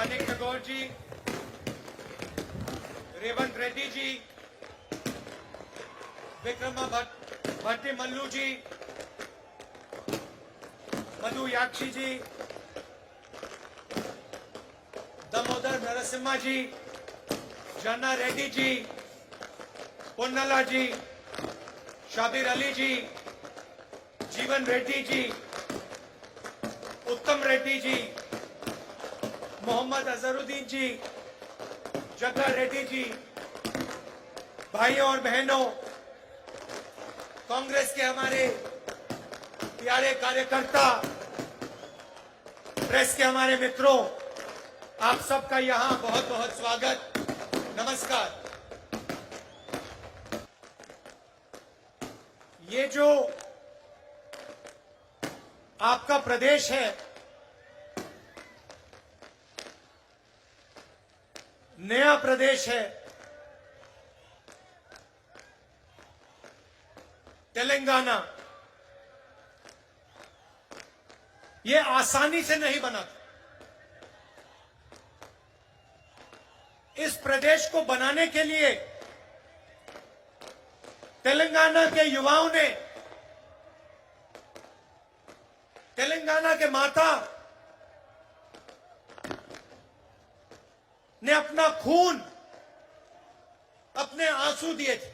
मानिक टगोर जी, रेवंत रेड्डी जी, विक्रमा भट्टी मल्लू जी, मधु याक्षी जी, दामोदर नरसिम्हा जी, जन्ना रेड्डी जी, पुन्नला जी, शाबिर अली जी, जीवन रेड्डी जी, उत्तम रेड्डी जी, मोहम्मद अजहरुद्दीन जी, जग्गा रेड्डी जी, भाइयों और बहनों, कांग्रेस के हमारे प्यारे कार्यकर्ता, प्रेस के हमारे मित्रों, आप सबका यहां बहुत बहुत स्वागत, नमस्कार। ये जो आपका प्रदेश है, नया प्रदेश है, तेलंगाना, ये आसानी से नहीं बना था। इस प्रदेश को बनाने के लिए तेलंगाना के युवाओं ने, तेलंगाना के माता ने अपना खून, अपने आंसू दिए थे।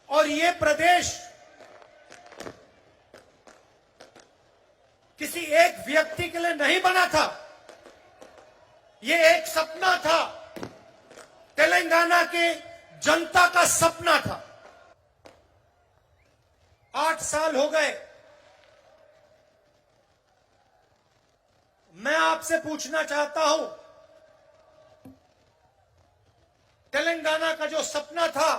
और ये प्रदेश किसी एक व्यक्ति के लिए नहीं बना था, ये एक सपना था, तेलंगाना के जनता का सपना था। 8 साल हो गए। मैं आपसे पूछना चाहता हूं, तेलंगाना का जो सपना था,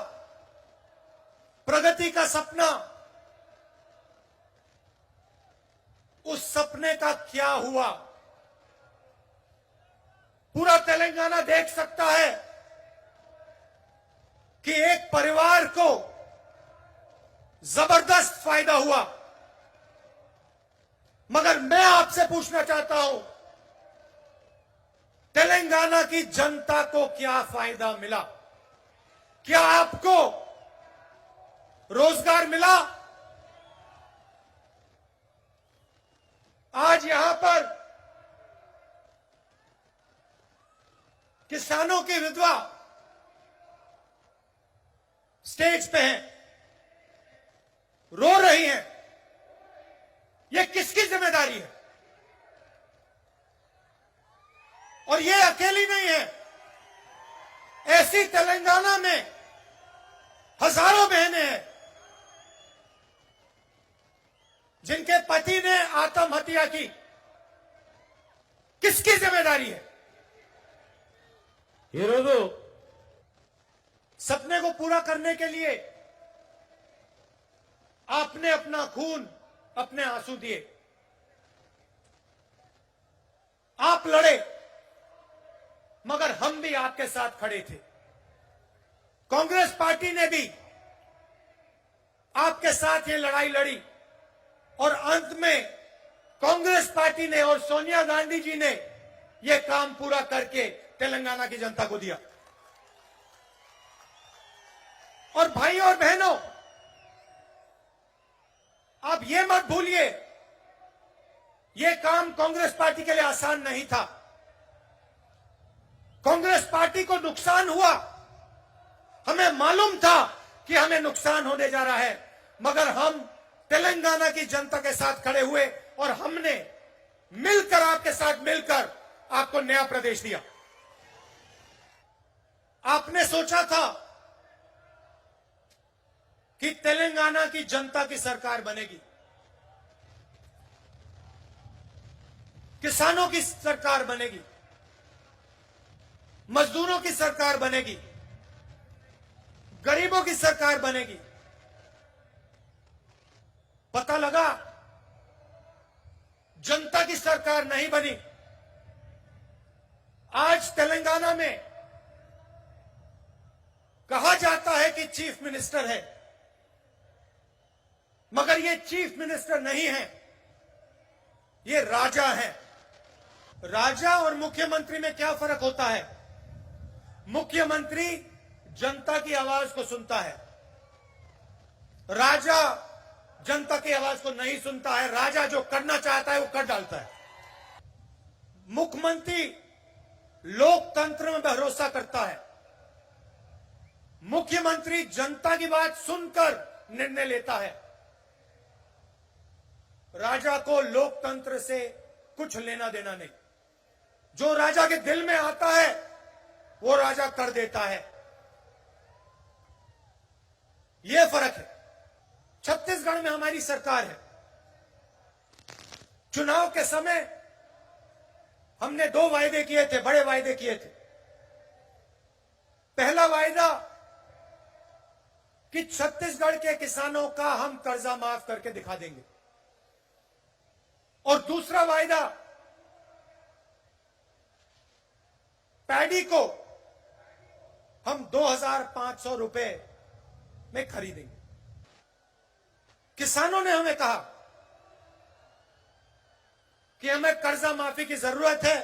प्रगति का सपना, उस सपने का क्या हुआ? पूरा तेलंगाना देख सकता है कि एक परिवार को जबरदस्त फायदा हुआ, मगर मैं आपसे पूछना चाहता हूं, तेलंगाना की जनता को क्या फायदा मिला? क्या आपको रोजगार मिला? आज यहां पर किसानों की विधवा स्टेज पे हैं, रो रही हैं। ये किसकी जिम्मेदारी है? और ये अकेली नहीं है, ऐसी तेलंगाना में हजारों बहनें हैं जिनके पति ने आत्महत्या की। किसकी जिम्मेदारी है? ఈ రోజు सपने को पूरा करने के लिए आपने अपना खून, अपने आंसू दिए, आप लड़े, मगर हम भी आपके साथ खड़े थे। कांग्रेस पार्टी ने भी आपके साथ ये लड़ाई लड़ी और अंत में कांग्रेस पार्टी ने और सोनिया गांधी जी ने ये काम पूरा करके तेलंगाना की जनता को दिया। और भाइयों और बहनों, आप ये मत भूलिए, ये काम कांग्रेस पार्टी के लिए आसान नहीं था। कांग्रेस पार्टी को नुकसान हुआ, हमें मालूम था कि हमें नुकसान होने जा रहा है, मगर हम तेलंगाना की जनता के साथ खड़े हुए और हमने मिलकर, आपके साथ मिलकर आपको नया प्रदेश दिया। आपने सोचा था कि तेलंगाना की जनता की सरकार बनेगी, किसानों की सरकार बनेगी, मजदूरों की सरकार बनेगी, गरीबों की सरकार बनेगी। पता लगा जनता की सरकार नहीं बनी। आज तेलंगाना में कहा जाता है कि चीफ मिनिस्टर है, मगर ये चीफ मिनिस्टर नहीं है, ये राजा है। राजा और मुख्यमंत्री में क्या फर्क होता है? मुख्यमंत्री जनता की आवाज को सुनता है, राजा जनता की आवाज को नहीं सुनता है। राजा जो करना चाहता है वो कर डालता है। मुख्यमंत्री लोकतंत्र में भरोसा करता है, मुख्यमंत्री जनता की बात सुनकर निर्णय लेता है। राजा को लोकतंत्र से कुछ लेना देना नहीं। जो राजा के दिल में आता है वो राजा कर देता है। यह फर्क है। छत्तीसगढ़ में हमारी सरकार है। चुनाव के समय हमने 2 वायदे किए थे, बड़े वायदे किए थे। पहला वायदा कि छत्तीसगढ़ के किसानों का हम कर्जा माफ करके दिखा देंगे, और दूसरा वायदा पैडी को हम 2,500 रुपए में खरीदेंगे। किसानों ने हमें कहा कि हमें कर्जा माफी की जरूरत है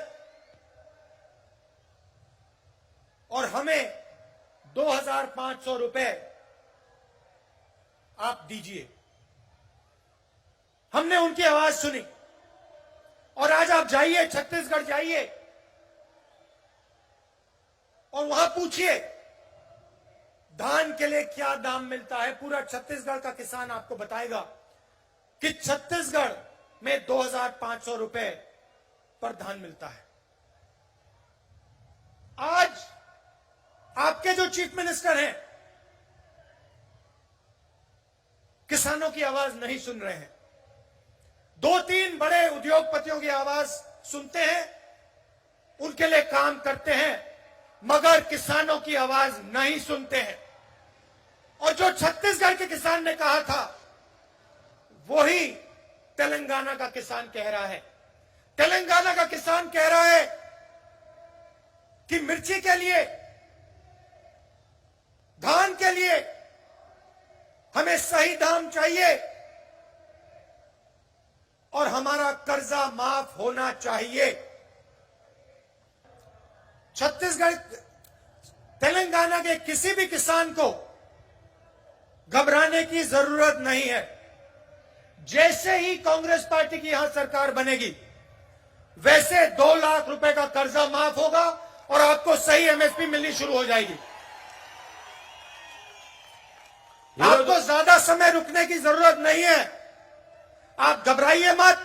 और हमें 2,500 रुपए आप दीजिए। हमने उनकी आवाज सुनी और आज आप जाइए, छत्तीसगढ़ जाइए और वहां पूछिए धान के लिए क्या दाम मिलता है। पूरा छत्तीसगढ़ का किसान आपको बताएगा कि छत्तीसगढ़ में 2,500 रुपए पर धान मिलता है। आज आपके जो चीफ मिनिस्टर हैं किसानों की आवाज नहीं सुन रहे हैं। 2-3 बड़े उद्योगपतियों की आवाज सुनते हैं, उनके लिए काम करते हैं, मगर किसानों की आवाज नहीं सुनते हैं। और जो छत्तीसगढ़ के किसान ने कहा था वही तेलंगाना का किसान कह रहा है। तेलंगाना का किसान कह रहा है कि मिर्ची के लिए, धान के लिए हमें सही दाम चाहिए और हमारा कर्जा माफ होना चाहिए। छत्तीसगढ़, तेलंगाना के किसी भी किसान को घबराने की जरूरत नहीं है। जैसे ही कांग्रेस पार्टी की यहां सरकार बनेगी वैसे 2 लाख रुपए का कर्जा माफ होगा और आपको सही एमएसपी मिलनी शुरू हो जाएगी। आपको ज्यादा समय रुकने की जरूरत नहीं है। आप घबराइए मत,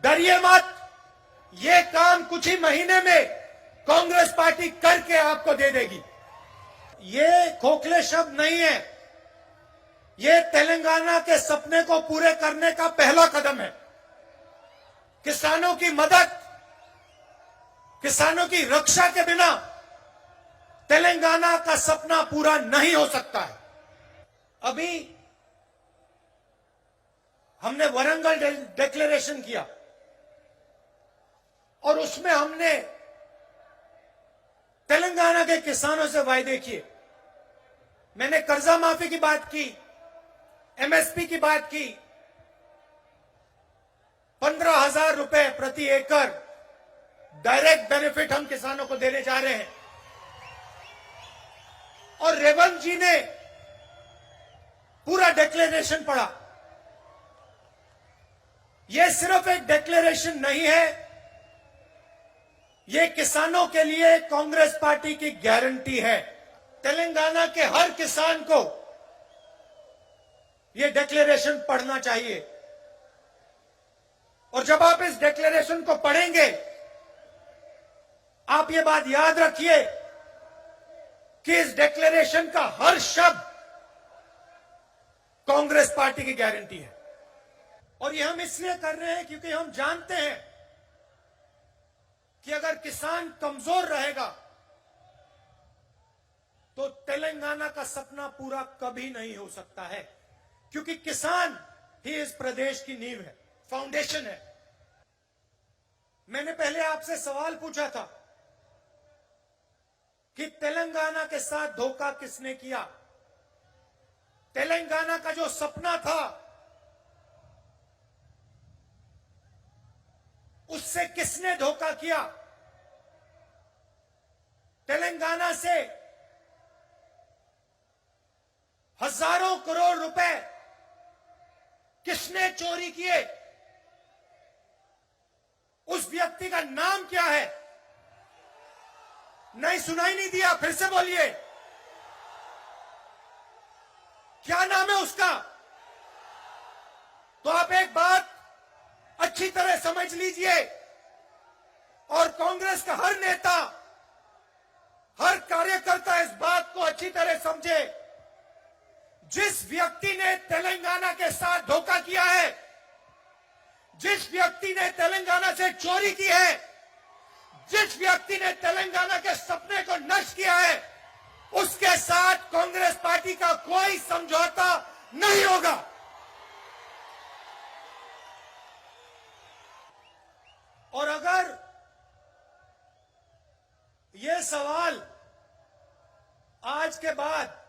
डरिए मत। ये काम कुछ ही महीने में कांग्रेस पार्टी करके आपको दे देगी। ये खोखले शब्द नहीं है, ये तेलंगाना के सपने को पूरे करने का पहला कदम है। किसानों की मदद, किसानों की रक्षा के बिना तेलंगाना का सपना पूरा नहीं हो सकता है। अभी हमने वरंगल डिक्लेरेशन किया और उसमें हमने तेलंगाना के किसानों से वायदे किए। मैंने कर्जा माफी की बात की, एमएसपी की बात की, 15,000 रुपए प्रति एकड़ डायरेक्ट बेनिफिट हम किसानों को देने जा रहे हैं। और रेवंत जी ने पूरा डिक्लेरेशन पढ़ा। यह सिर्फ एक डिक्लेरेशन नहीं है, यह किसानों के लिए कांग्रेस पार्टी की गारंटी है। तेलंगाना के हर किसान को यह डिक्लेरेशन पढ़ना चाहिए। और जब आप इस डिक्लेरेशन को पढ़ेंगे आप यह बात याद रखिए कि इस डिक्लेरेशन का हर शब्द कांग्रेस पार्टी की गारंटी है। और यह हम इसलिए कर रहे हैं क्योंकि हम जानते हैं कि अगर किसान कमजोर रहेगा तो तेलंगाना का सपना पूरा कभी नहीं हो सकता है। क्योंकि किसान ही इस प्रदेश की नींव है, फाउंडेशन है। मैंने पहले आपसे सवाल पूछा था कि तेलंगाना के साथ धोखा किसने किया। तेलंगाना का जो सपना था उससे किसने धोखा किया? तेलंगाना से हजारों करोड़ रुपए किसने चोरी किए? उस व्यक्ति का नाम क्या है? नहीं, सुनाई नहीं दिया, फिर से बोलिए, क्या नाम है उसका? तो आप एक बात अच्छी तरह समझ लीजिए और कांग्रेस का हर नेता, हर कार्यकर्ता इस बात को अच्छी तरह समझे। जिस व्यक्ति ने तेलंगाना के साथ धोखा किया है, जिस व्यक्ति ने तेलंगाना से चोरी की है, जिस व्यक्ति ने तेलंगाना के सपने को नष्ट किया है, उसके साथ कांग्रेस पार्टी का कोई समझौता नहीं होगा। और अगर यह सवाल आज के बाद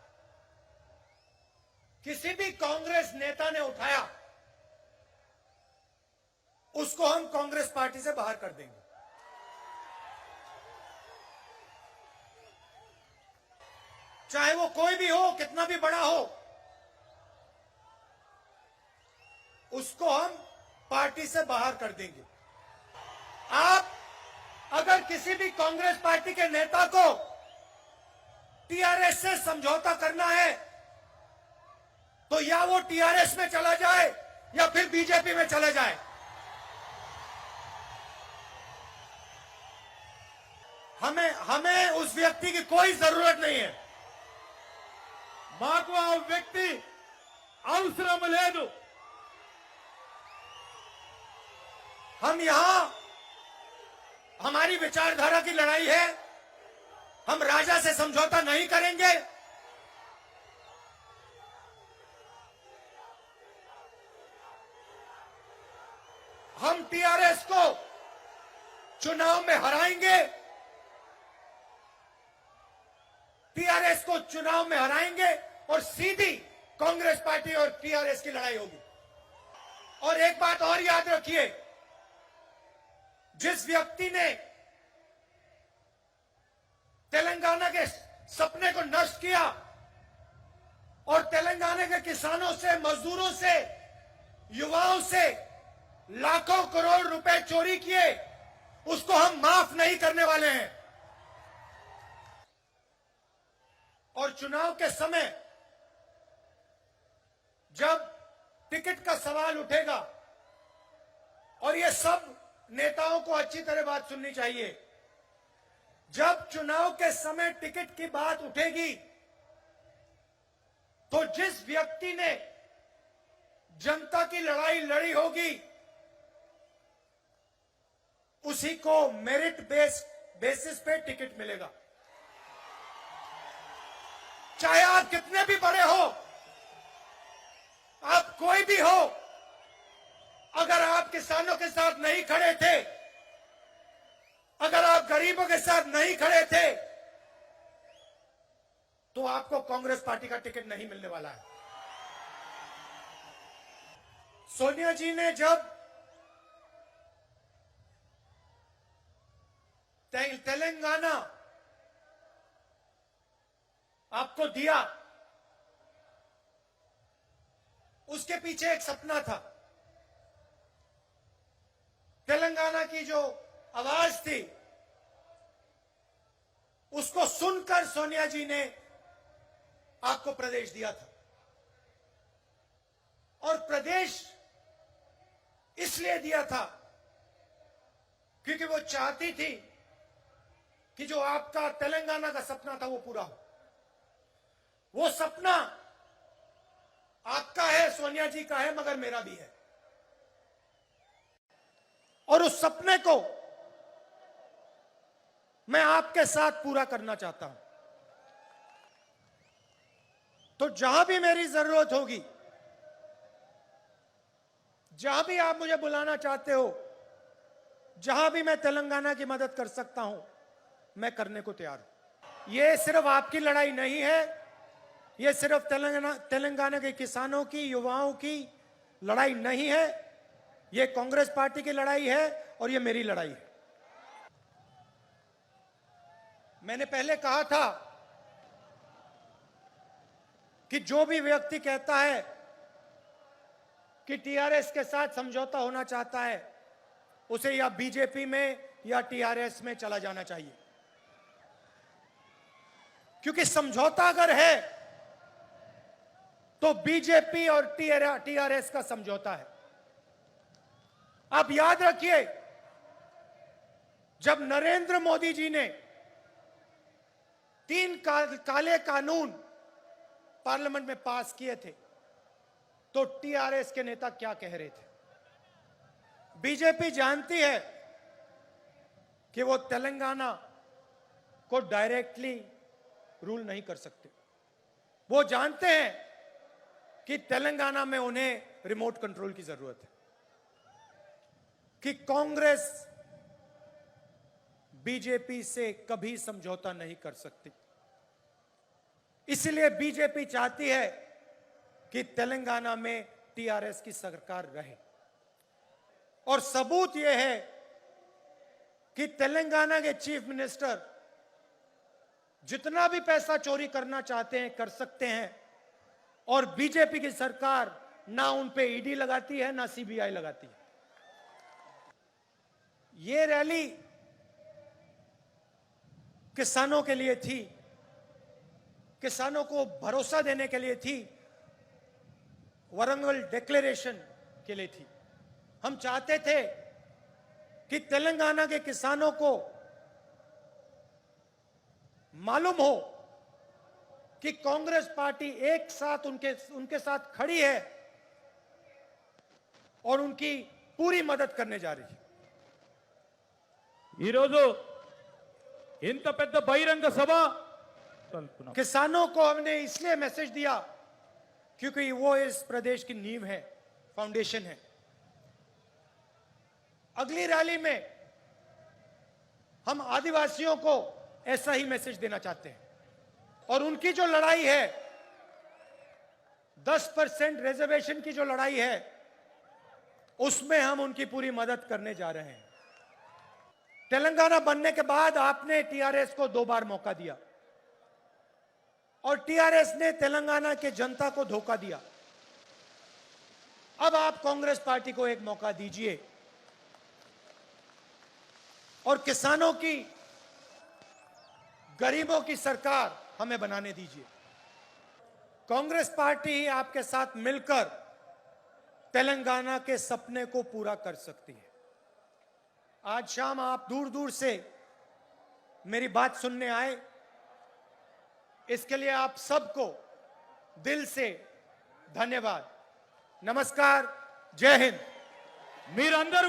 किसी भी कांग्रेस नेता ने उठाया, उसको हम कांग्रेस पार्टी से बाहर कर देंगे। चाहे वो कोई भी हो, कितना भी बड़ा हो, उसको हम पार्टी से बाहर कर देंगे। आप अगर किसी भी कांग्रेस पार्टी के नेता को टीआरएस से समझौता करना है, तो या वो टीआरएस में चला जाए या फिर बीजेपी में चले जाए। हमें उस व्यक्ति की कोई जरूरत नहीं है। మాకు ఆ వ్యక్తి అవసరం లేదు। हम यहां हमारी विचारधारा की लड़ाई है। हम राजा से समझौता नहीं करेंगे। हम टीआरएस को चुनाव में हराएंगे। टीआरएस को चुनाव में हराएंगे और सीधी कांग्रेस पार्टी और टीआरएस की लड़ाई होगी। और एक बात और याद रखिए, जिस व्यक्ति ने तेलंगाना के सपने को नष्ट किया और तेलंगाना के किसानों से, मजदूरों से, युवाओं से लाखों करोड़ रुपए चोरी किए, उसको हम माफ नहीं करने वाले हैं। और चुनाव के समय जब टिकट का सवाल उठेगा, और ये सब नेताओं को अच्छी तरह बात सुननी चाहिए, जब चुनाव के समय टिकट की बात उठेगी, तो जिस व्यक्ति ने जनता की लड़ाई लड़ी होगी, उसी को मेरिट बेसिस पे टिकट मिलेगा। चाहे आप कितने भी बड़े हो, आप कोई भी हो, अगर आप किसानों के साथ नहीं खड़े थे, अगर आप गरीबों के साथ नहीं खड़े थे, तो आपको कांग्रेस पार्टी का टिकट नहीं मिलने वाला है। सोनिया जी ने जब तेलंगाना आपको दिया, उसके पीछे एक सपना था। तेलंगाना की जो आवाज थी, उसको सुनकर सोनिया जी ने आपको प्रदेश दिया था। और प्रदेश इसलिए दिया था क्योंकि वो चाहती थी कि जो आपका तेलंगाना का सपना था वो पूरा हो। वो सपना आपका है, सोनिया जी का है, मगर मेरा भी है। और उस सपने को मैं आपके साथ पूरा करना चाहता हूं। तो जहां भी मेरी जरूरत होगी, जहां भी आप मुझे बुलाना चाहते हो, जहां भी मैं तेलंगाना की मदद कर सकता हूं, मैं करने को तैयार हूं। यह सिर्फ आपकी लड़ाई नहीं है, यह सिर्फ तेलंगाना के किसानों की, युवाओं की लड़ाई नहीं है, यह कांग्रेस पार्टी की लड़ाई है और ये मेरी लड़ाई है। मैंने पहले कहा था कि जो भी व्यक्ति कहता है कि टीआरएस के साथ समझौता होना चाहता है, उसे या बीजेपी में या टीआरएस में चला जाना चाहिए, क्योंकि समझौता अगर है तो बीजेपी और टीआरएस का समझौता है। आप याद रखिए, जब नरेंद्र मोदी जी ने 3 काले कानून पार्लियामेंट में पास किए थे, तो टीआरएस के नेता क्या कह रहे थे? बीजेपी जानती है कि वो तेलंगाना को डायरेक्टली रूल नहीं कर सकते। वो जानते हैं कि तेलंगाना में उन्हें रिमोट कंट्रोल की जरूरत है, कि कांग्रेस बीजेपी से कभी समझौता नहीं कर सकती। इसलिए बीजेपी चाहती है कि तेलंगाना में टीआरएस की सरकार रहे। और सबूत यह है कि तेलंगाना के चीफ मिनिस्टर जितना भी पैसा चोरी करना चाहते हैं कर सकते हैं, और बीजेपी की सरकार ना उन पे ईडी लगाती है ना सीबीआई लगाती है। ये रैली किसानों के लिए थी, किसानों को भरोसा देने के लिए थी, वारंगल डिक्लेरेशन के लिए थी। हम चाहते थे कि तेलंगाना के किसानों को मालूम हो कि कांग्रेस पार्टी एक साथ उनके साथ खड़ी है और उनकी पूरी मदद करने जा रही है। ఈరోజు ఇంత పెద్ద బహిరంగ సభ కలుపుకున్నాం। किसानों को हमने इसलिए मैसेज दिया क्योंकि वो इस प्रदेश की नींव है, फाउंडेशन है। अगली रैली में हम आदिवासियों को ऐसा ही मैसेज देना चाहते हैं, और उनकी जो लड़ाई है 10% रिजर्वेशन की जो लड़ाई है, उसमें हम उनकी पूरी मदद करने जा रहे हैं। तेलंगाना बनने के बाद आपने टीआरएस को 2 बार मौका दिया, और टीआरएस ने तेलंगाना के जनता को धोखा दिया। अब आप कांग्रेस पार्टी को एक मौका दीजिए और किसानों की, गरीबों की सरकार हमें बनाने दीजिए। कांग्रेस पार्टी ही आपके साथ मिलकर तेलंगाना के सपने को पूरा कर सकती है। आज शाम आप दूर दूर से मेरी बात सुनने आए, इसके लिए आप सबको दिल से धन्यवाद। नमस्कार, जय हिंद। మీరందరూ